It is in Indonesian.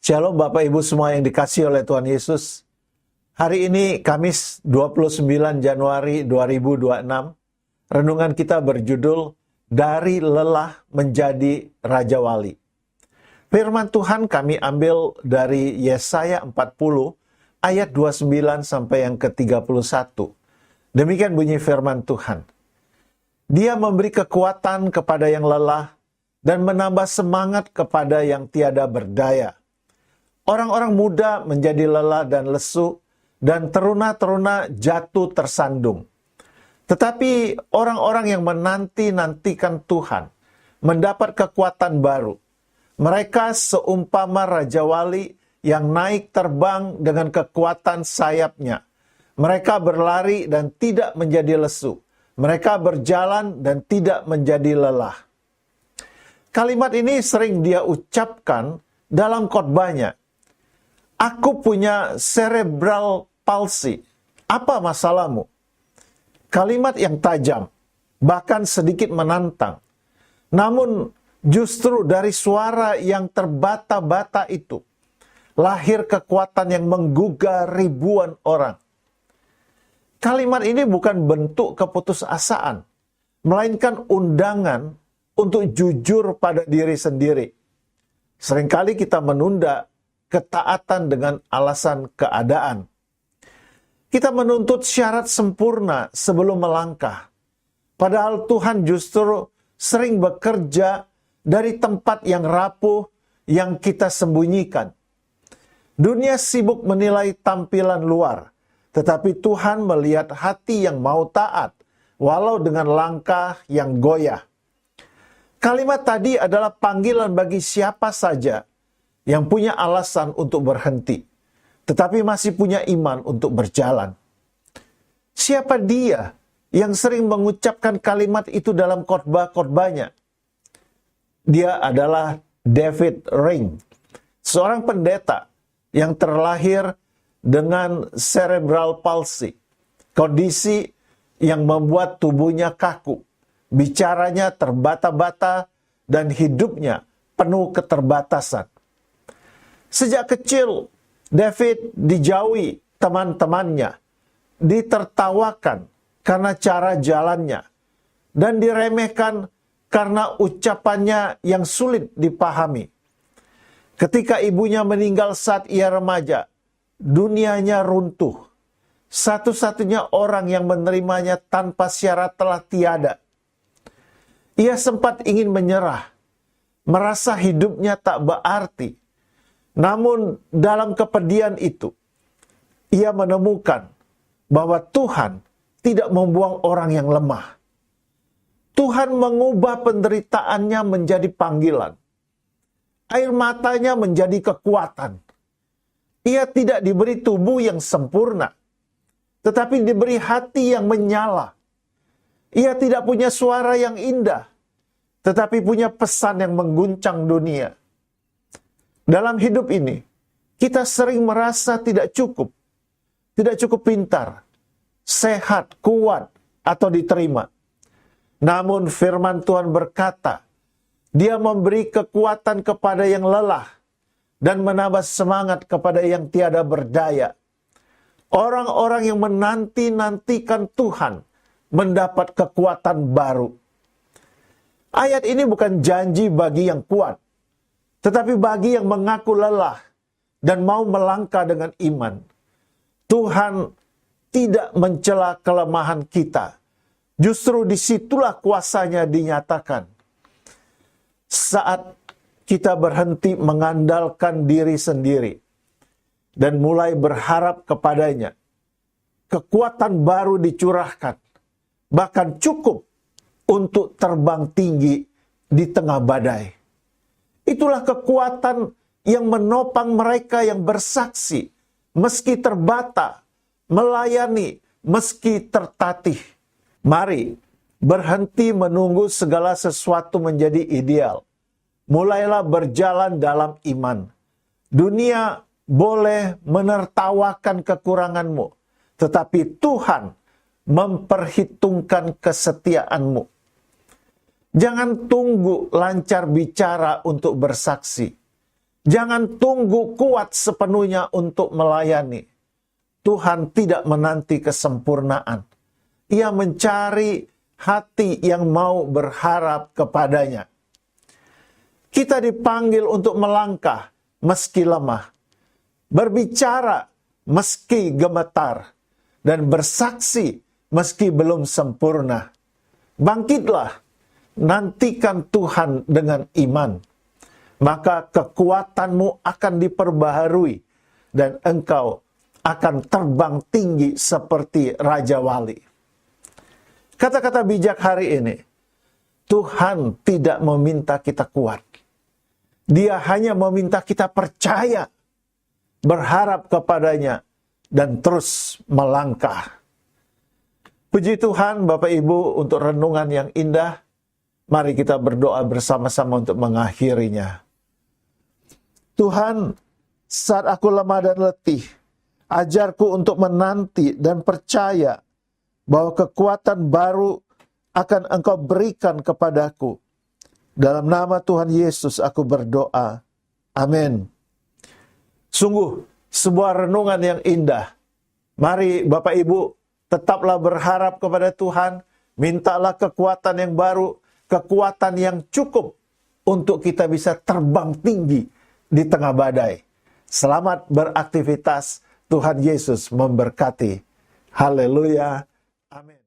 Shalom Bapak Ibu semua yang dikasihi oleh Tuhan Yesus. Hari ini Kamis 29 Januari 2026. Renungan kita berjudul Dari Lelah Menjadi Raja Wali. Firman Tuhan kami ambil dari Yesaya 40 ayat 29 sampai yang ke-31. Demikian bunyi firman Tuhan. Dia memberi kekuatan kepada yang lelah dan menambah semangat kepada yang tiada berdaya. Orang-orang muda menjadi lelah dan lesu, dan teruna-teruna jatuh tersandung. Tetapi orang-orang yang menanti-nantikan Tuhan mendapat kekuatan baru. Mereka seumpama Raja Wali yang naik terbang dengan kekuatan sayapnya. Mereka berlari dan tidak menjadi lesu. Mereka berjalan dan tidak menjadi lelah. Kalimat ini sering dia ucapkan dalam khotbahnya. Aku punya cerebral palsy. Apa masalahmu? Kalimat yang tajam, bahkan sedikit menantang. Namun justru dari suara yang terbata-bata itu, lahir kekuatan yang menggugah ribuan orang. Kalimat ini bukan bentuk keputusasaan, melainkan undangan untuk jujur pada diri sendiri. Seringkali kita menunda ketaatan dengan alasan keadaan. Kita menuntut syarat sempurna sebelum melangkah. Padahal Tuhan justru sering bekerja dari tempat yang rapuh yang kita sembunyikan. Dunia sibuk menilai tampilan luar, tetapi Tuhan melihat hati yang mau taat, walau dengan langkah yang goyah. Kalimat tadi adalah panggilan bagi siapa saja yang punya alasan untuk berhenti, tetapi masih punya iman untuk berjalan. Siapa dia yang sering mengucapkan kalimat itu dalam khotbah-khotbahnya? Dia adalah David Ring, seorang pendeta yang terlahir dengan cerebral palsy, kondisi yang membuat tubuhnya kaku, bicaranya terbata-bata, dan hidupnya penuh keterbatasan. Sejak kecil, David dijauhi teman-temannya, ditertawakan karena cara jalannya, dan diremehkan karena ucapannya yang sulit dipahami. Ketika ibunya meninggal saat ia remaja, dunianya runtuh. Satu-satunya orang yang menerimanya tanpa syarat telah tiada. Ia sempat ingin menyerah, merasa hidupnya tak berarti. Namun dalam kepedihan itu, ia menemukan bahwa Tuhan tidak membuang orang yang lemah. Tuhan mengubah penderitaannya menjadi panggilan. Air matanya menjadi kekuatan. Ia tidak diberi tubuh yang sempurna, tetapi diberi hati yang menyala. Ia tidak punya suara yang indah, tetapi punya pesan yang mengguncang dunia. Dalam hidup ini, kita sering merasa tidak cukup pintar, sehat, kuat, atau diterima. Namun firman Tuhan berkata, Dia memberi kekuatan kepada yang lelah dan menambah semangat kepada yang tiada berdaya. Orang-orang yang menanti-nantikan Tuhan mendapat kekuatan baru. Ayat ini bukan janji bagi yang kuat, tetapi bagi yang mengaku lelah dan mau melangkah dengan iman. Tuhan tidak mencela kelemahan kita. Justru disitulah kuasanya dinyatakan. Saat kita berhenti mengandalkan diri sendiri dan mulai berharap kepadanya, kekuatan baru dicurahkan, bahkan cukup untuk terbang tinggi di tengah badai. Itulah kekuatan yang menopang mereka yang bersaksi, meski terbata, melayani, meski tertatih. Mari berhenti menunggu segala sesuatu menjadi ideal. Mulailah berjalan dalam iman. Dunia boleh menertawakan kekuranganmu, tetapi Tuhan memperhitungkan kesetiaanmu. Jangan tunggu lancar bicara untuk bersaksi. Jangan tunggu kuat sepenuhnya untuk melayani. Tuhan tidak menanti kesempurnaan. Ia mencari hati yang mau berharap kepadanya. Kita dipanggil untuk melangkah meski lemah, berbicara meski gemetar, dan bersaksi meski belum sempurna. Bangkitlah, nantikan Tuhan dengan iman. Maka kekuatanmu akan diperbaharui dan engkau akan terbang tinggi seperti Raja Wali. Kata-kata bijak hari ini, Tuhan tidak meminta kita kuat. Dia hanya meminta kita percaya, berharap kepadanya, dan terus melangkah. Puji Tuhan Bapak Ibu untuk renungan yang indah. Mari kita berdoa bersama-sama untuk mengakhirinya. Tuhan, saat aku lemah dan letih, ajarku untuk menanti dan percaya bahwa kekuatan baru akan Engkau berikan kepadaku. Dalam nama Tuhan Yesus aku berdoa. Amin. Sungguh sebuah renungan yang indah. Mari Bapak Ibu tetaplah berharap kepada Tuhan. Mintalah kekuatan yang baru, kekuatan yang cukup untuk kita bisa terbang tinggi di tengah badai. Selamat beraktivitas. Tuhan Yesus memberkati. Haleluya. Amin.